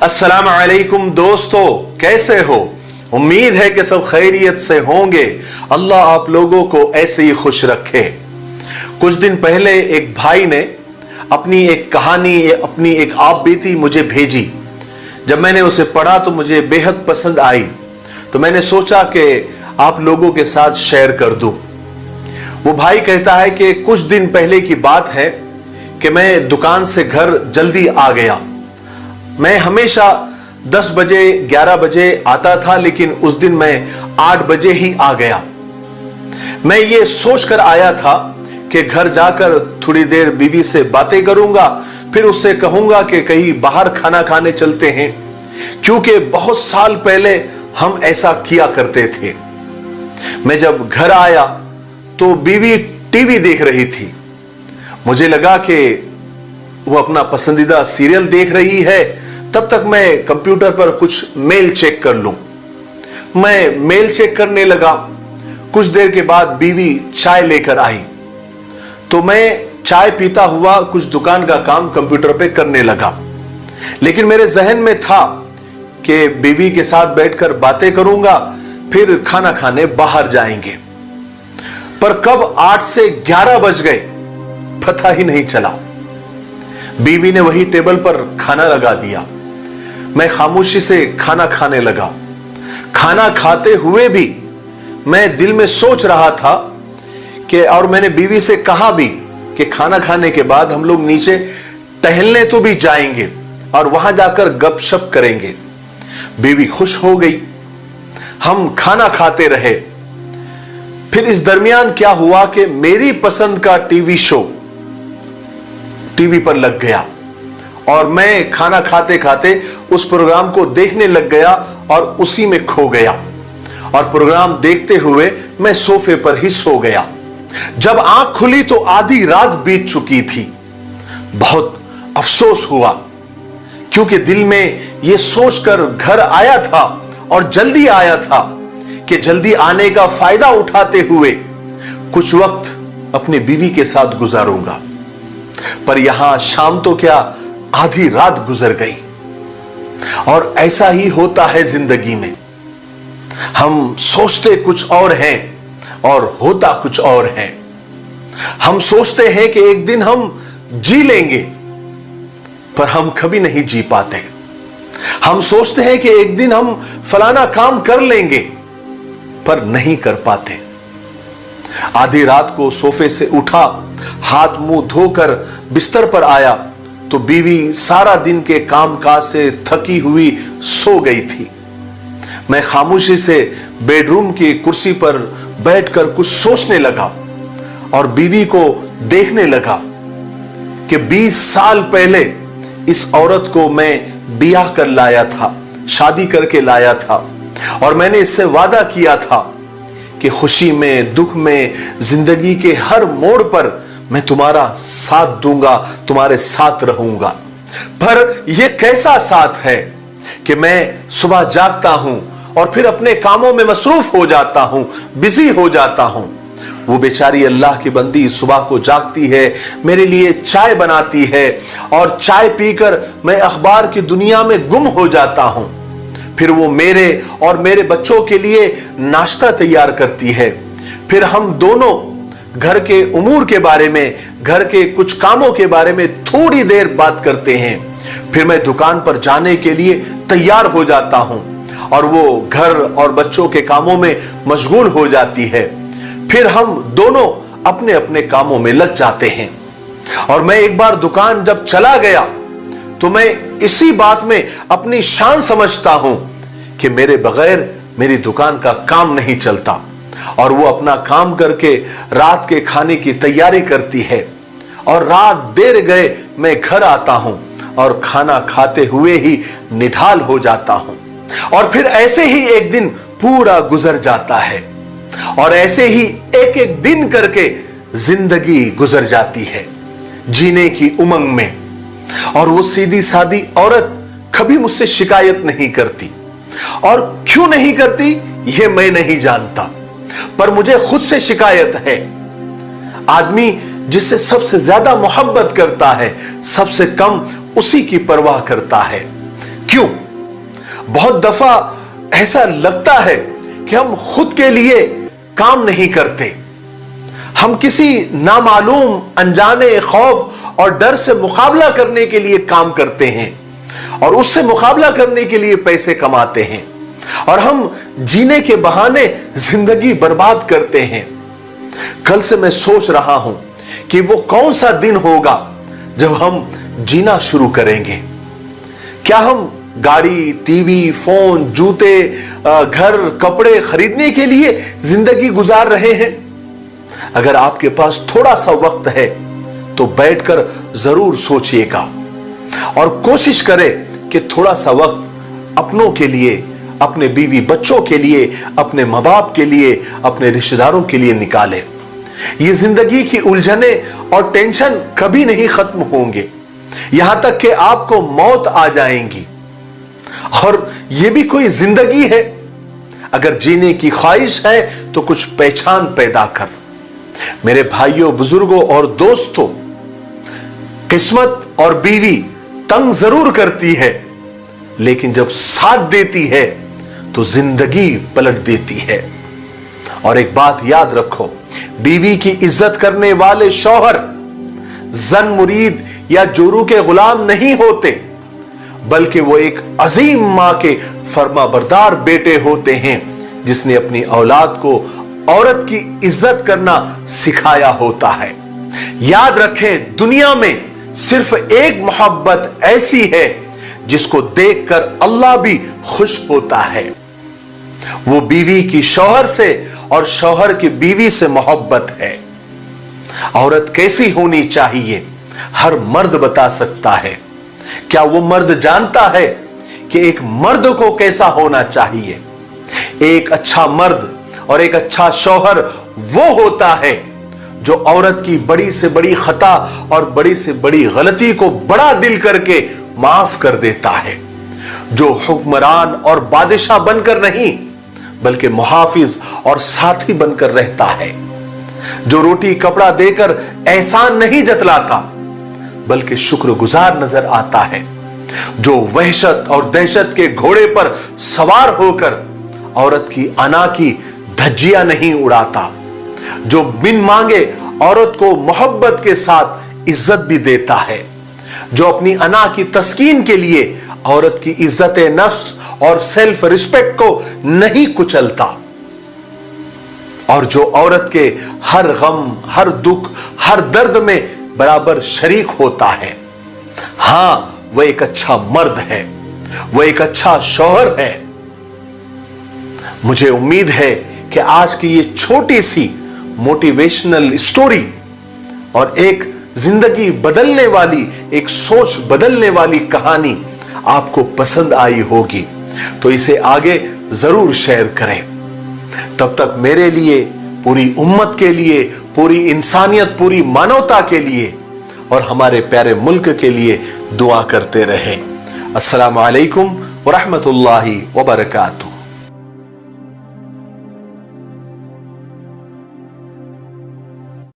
अस्सलाम वालेकुम दोस्तों, कैसे हो? उम्मीद है कि सब खैरियत से होंगे। अल्लाह आप लोगों को ऐसे ही खुश रखे। कुछ दिन पहले एक भाई ने अपनी एक कहानी, अपनी एक आप बीती मुझे भेजी। जब मैंने उसे पढ़ा तो मुझे बेहद पसंद आई, तो मैंने सोचा कि आप लोगों के साथ शेयर कर दूं। वो भाई कहता है कि कुछ दिन पहले की बात है कि मैं दुकान से घर जल्दी आ गया। मैं हमेशा 10 बजे 11 बजे आता था, लेकिन उस दिन मैं 8 बजे ही आ गया। मैं ये सोचकर आया था कि घर जाकर थोड़ी देर बीवी से बातें करूंगा, फिर उससे कहूंगा कि कहीं बाहर खाना खाने चलते हैं, क्योंकि बहुत साल पहले हम ऐसा किया करते थे। मैं जब घर आया तो बीवी टीवी देख रही थी। मुझे लगा कि वो अपना पसंदीदा सीरियल देख रही है, तब तक मैं कंप्यूटर पर कुछ मेल चेक कर लूं। मैं मेल चेक करने लगा। कुछ देर के बाद बीवी चाय लेकर आई, तो मैं चाय पीता हुआ कुछ दुकान का काम कंप्यूटर पे करने लगा। लेकिन मेरे जहन में था कि बीवी के साथ बैठकर बातें करूंगा, फिर खाना खाने बाहर जाएंगे। पर कब 8 से 11 बज गए पता ही नहीं चला। बीवी ने वही टेबल पर खाना लगा दिया। मैं खामोशी से खाना खाने लगा। खाना खाते हुए भी मैं दिल में सोच रहा था कि, और मैंने बीवी से कहा भी कि खाना खाने के बाद हम लोग नीचे टहलने तो भी जाएंगे और वहां जाकर गपशप करेंगे। बीवी खुश हो गई। हम खाना खाते रहे। फिर इस दरमियान क्या हुआ कि मेरी पसंद का टीवी शो टीवी पर लग गया और मैं खाना खाते खाते उस प्रोग्राम को देखने लग गया और उसी में खो गया। और प्रोग्राम देखते हुए मैं सोफे पर ही सो गया। जब आंख खुली तो आधी रात बीत चुकी थी। बहुत अफसोस हुआ, क्योंकि दिल में यह सोचकर घर आया था और जल्दी आया था कि जल्दी आने का फायदा उठाते हुए कुछ वक्त अपनी बीवी के साथ गुजारूंगा। पर यहां शाम तो क्या, आधी रात गुजर गई। और ऐसा ही होता है जिंदगी में। हम सोचते कुछ और हैं और होता कुछ और है। हम सोचते हैं कि एक दिन हम जी लेंगे, पर हम कभी नहीं जी पाते। हम सोचते हैं कि एक दिन हम फलाना काम कर लेंगे, पर नहीं कर पाते। आधी रात को सोफे से उठा, हाथ मुंह धोकर बिस्तर पर आया तो बीवी सारा दिन के कामकाज से थकी हुई सो गई थी। मैं खामोशी से बेडरूम की कुर्सी पर बैठकर कुछ सोचने लगा और बीवी को देखने लगा कि 20 साल पहले इस औरत को मैं ब्याह कर लाया था, शादी करके लाया था, और मैंने इससे वादा किया था कि खुशी में, दुख में, जिंदगी के हर मोड़ पर मैं तुम्हारा साथ दूंगा, तुम्हारे साथ रहूंगा। पर यह कैसा साथ है कि मैं सुबह जागता हूं और फिर अपने कामों में मसरूफ हो जाता हूं, बिजी हो जाता हूं। वो बेचारी अल्लाह की बंदी सुबह को जागती है, मेरे लिए चाय बनाती है और चाय पीकर मैं अखबार की दुनिया में गुम हो जाता हूं। फिर वो मेरे और मेरे बच्चों के लिए नाश्ता तैयार करती है। फिर हम दोनों घर के उमूर के बारे में, घर के कुछ कामों के बारे में थोड़ी देर बात करते हैं। फिर मैं दुकान पर जाने के लिए तैयार हो जाता हूं और वो घर और बच्चों के कामों में मशगूल हो जाती है। फिर हम दोनों अपने अपने कामों में लग जाते हैं। और मैं एक बार दुकान जब चला गया तो मैं इसी बात में अपनी शान समझता हूं कि मेरे बगैर मेरी दुकान का काम नहीं चलता। और वो अपना काम करके रात के खाने की तैयारी करती है और रात देर गए मैं घर आता हूं और खाना खाते हुए ही निढाल हो जाता हूं। और फिर ऐसे ही एक दिन पूरा गुजर जाता है और ऐसे ही एक एक दिन करके जिंदगी गुजर जाती है जीने की उमंग में। और वो सीधी सादी औरत कभी मुझसे शिकायत नहीं करती, और क्यों नहीं करती ये मैं नहीं जानता, पर मुझे खुद से शिकायत है। आदमी जिससे सबसे ज्यादा मोहब्बत करता है, सबसे कम उसी की परवाह करता है। क्यों? बहुत दफा ऐसा लगता है कि हम खुद के लिए काम नहीं करते, हम किसी नामालूम अनजाने खौफ और डर से मुकाबला करने के लिए काम करते हैं और उससे मुकाबला करने के लिए पैसे कमाते हैं और हम जीने के बहाने जिंदगी बर्बाद करते हैं। कल से मैं सोच रहा हूं कि वो कौन सा दिन होगा जब हम जीना शुरू करेंगे। क्या हम गाड़ी, टीवी, फोन, जूते, घर, कपड़े खरीदने के लिए जिंदगी गुजार रहे हैं? अगर आपके पास थोड़ा सा वक्त है तो बैठकर जरूर सोचिएगा और कोशिश करें कि थोड़ा सा वक्त अपनों के लिए, अपने बीवी बच्चों के लिए, अपने माँ बाप के लिए, अपने रिश्तेदारों के लिए निकालें। ये जिंदगी की उलझने और टेंशन कभी नहीं खत्म होंगे, यहां तक कि आपको मौत आ जाएंगी। और ये भी कोई जिंदगी है? अगर जीने की ख्वाहिश है तो कुछ पहचान पैदा कर। मेरे भाइयों, बुजुर्गों और दोस्तों, किस्मत और बीवी तंग जरूर करती है, लेकिन जब साथ देती है तो जिंदगी पलट देती है। और एक बात याद रखो, बीवी की इज्जत करने वाले शौहर जन मुरीद या जोरू के गुलाम नहीं होते, बल्कि वो एक अजीम मां के फर्माबरदार बेटे होते हैं जिसने अपनी औलाद को औरत की इज्जत करना सिखाया होता है। याद रखें, दुनिया में सिर्फ एक मोहब्बत ऐसी है जिसको देखकर अल्लाह भी खुश होता है। वो बीवी की शौहर से और शौहर की बीवी से मोहब्बत है। औरत कैसी होनी चाहिए हर मर्द बता सकता है। क्या वो मर्द जानता है कि एक मर्द को कैसा होना चाहिए? एक अच्छा मर्द और एक अच्छा शौहर वो होता है जो औरत की बड़ी से बड़ी खता और बड़ी से बड़ी गलती को बड़ा दिल करके माफ कर देता है, जो हुक्मरान और बादशाह बनकर नहीं बल्कि मुहाफिज और साथी बनकर रहता है, जो रोटी कपड़ा देकर एहसान नहीं जतलाता बल्कि शुक्रगुजार नजर आता है, जो वहशत और दहशत के घोड़े पर सवार होकर औरत की अना की धज्जियां नहीं उड़ाता, जो बिन मांगे औरत को मोहब्बत के साथ इज्जत भी देता है, जो अपनी अना की तस्कीन के लिए औरत की इज्जत नफ्स और सेल्फ रिस्पेक्ट को नहीं कुचलता, और जो औरत के हर गम, हर दुख, हर दर्द में बराबर शरीक होता है। हां, वह एक अच्छा मर्द है, वह एक अच्छा शौहर है। मुझे उम्मीद है कि आज की ये छोटी सी मोटिवेशनल स्टोरी और एक जिंदगी बदलने वाली, एक सोच बदलने वाली कहानी आपको पसंद आई होगी, तो इसे आगे जरूर शेयर करें। तब तक मेरे लिए, पूरी उम्मत के लिए, पूरी इंसानियत, पूरी मानवता के लिए और हमारे प्यारे मुल्क के लिए दुआ करते रहें। अस्सलामु अलैकुम व रहमतुल्लाहि व बरकातुहू।